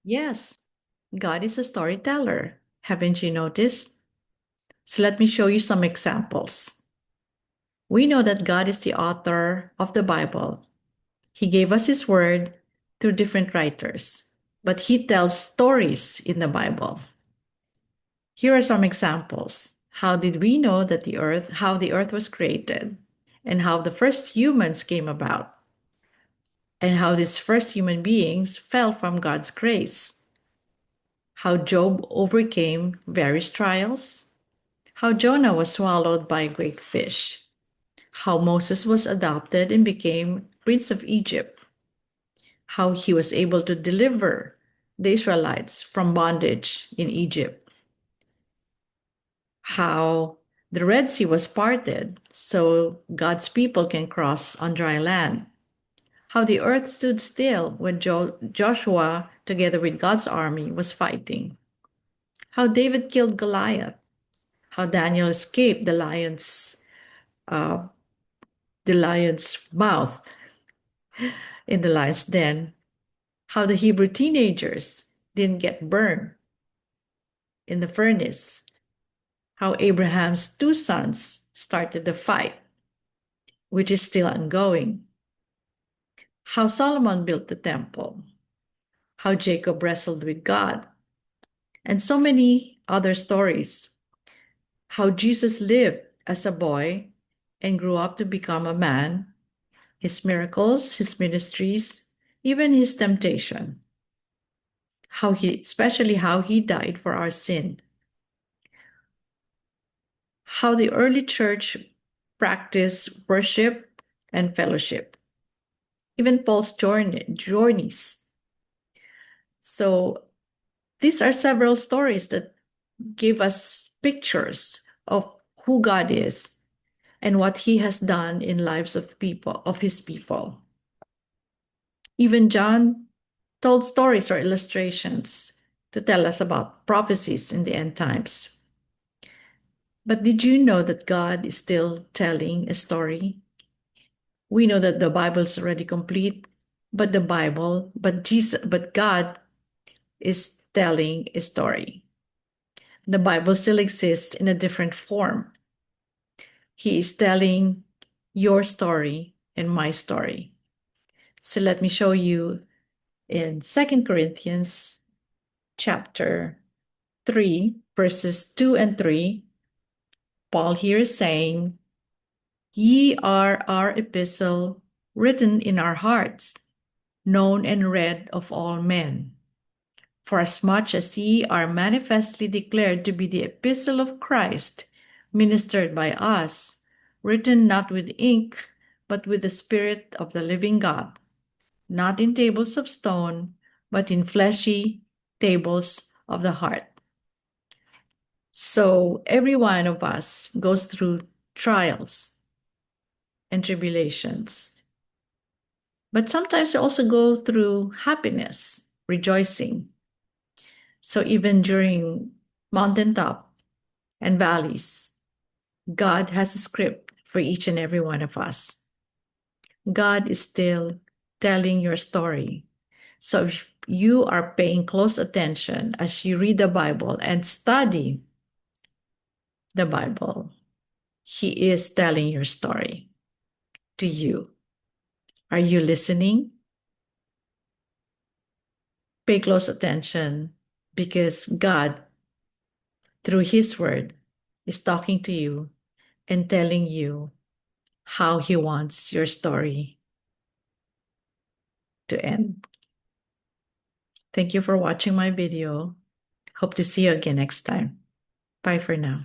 Yes, God is a storyteller. Haven't you noticed? So let me show you some examples. We know that God is the author of the Bible. He gave us His word through different writers, but He tells stories in the Bible. Here are some examples. How did we know that how the earth was created, and how the first humans came about, and how these first human beings fell from God's grace? How Job overcame various trials, how Jonah was swallowed by a great fish, how Moses was adopted and became Prince of Egypt, how he was able to deliver the Israelites from bondage in Egypt, how the Red Sea was parted so God's people can cross on dry land, how the earth stood still when Joshua, together with God's army, was fighting, how David killed Goliath, how Daniel escaped uh, the lion's mouth in the lion's den, how the Hebrew teenagers didn't get burned in the furnace, how Abraham's two sons started the fight, which is still ongoing, how Solomon built the temple, how Jacob wrestled with God, and so many other stories, how Jesus lived as a boy and grew up to become a man, his miracles, his ministries, even his temptation, especially how he died for our sin, how the early church practiced worship and fellowship, even Paul's journeys. So these are several stories that give us pictures of who God is and what he has done in lives of his people. Even John told stories or illustrations to tell us about prophecies in the end times. But did you know that God is still telling a story? We know that the Bible is already complete, but but God is telling a story. The Bible still exists in a different form. He is telling your story and my story. So let me show you in 2 Corinthians chapter 3, verses 2 and 3. Paul here is saying, "Ye are our epistle, written in our hearts, known and read of all men. Forasmuch as ye are manifestly declared to be the epistle of Christ, ministered by us, written not with ink, but with the Spirit of the living God, not in tables of stone, but in fleshy tables of the heart." So every one of us goes through trials and tribulations. But sometimes we also go through happiness, rejoicing. So even during mountaintop and valleys, God has a script for each and every one of us. God is still telling your story. So if you are paying close attention as you read the Bible and study the Bible, He is telling your story to you. Are you listening? Pay close attention because God, through His Word, is talking to you and telling you how He wants your story to end. Thank you for watching my video. Hope to see you again next time. Bye for now.